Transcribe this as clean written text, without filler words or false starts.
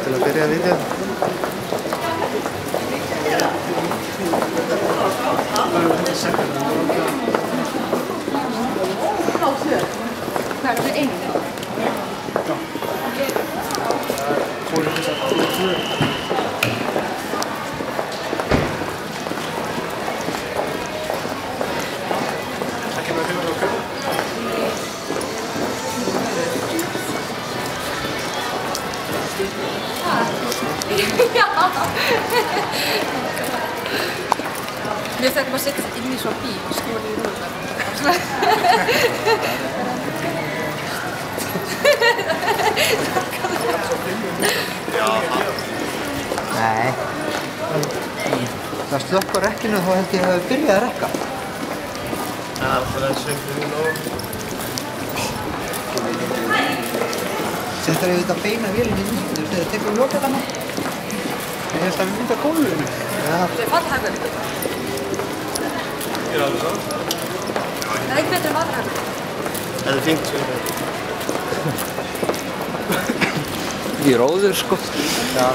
til að byrja vídeo. Hvað er einu? Mér finnst bara að setja þetta inn í svona bíl og skjóla í rúðuna. Nei. Það slökkar rekkinu þá held ég að það byrjaði að rekka. Ja, för den cyklar nog. Settar ég auðvitað beina vélinni í þú veist, það tekur lóka þarna. Ég held að við mynda gólfinu. Já. Það er fallhægur. Gör det så? Það er ekki betur en fallhægur. Det är fint. Í róður sko. Já.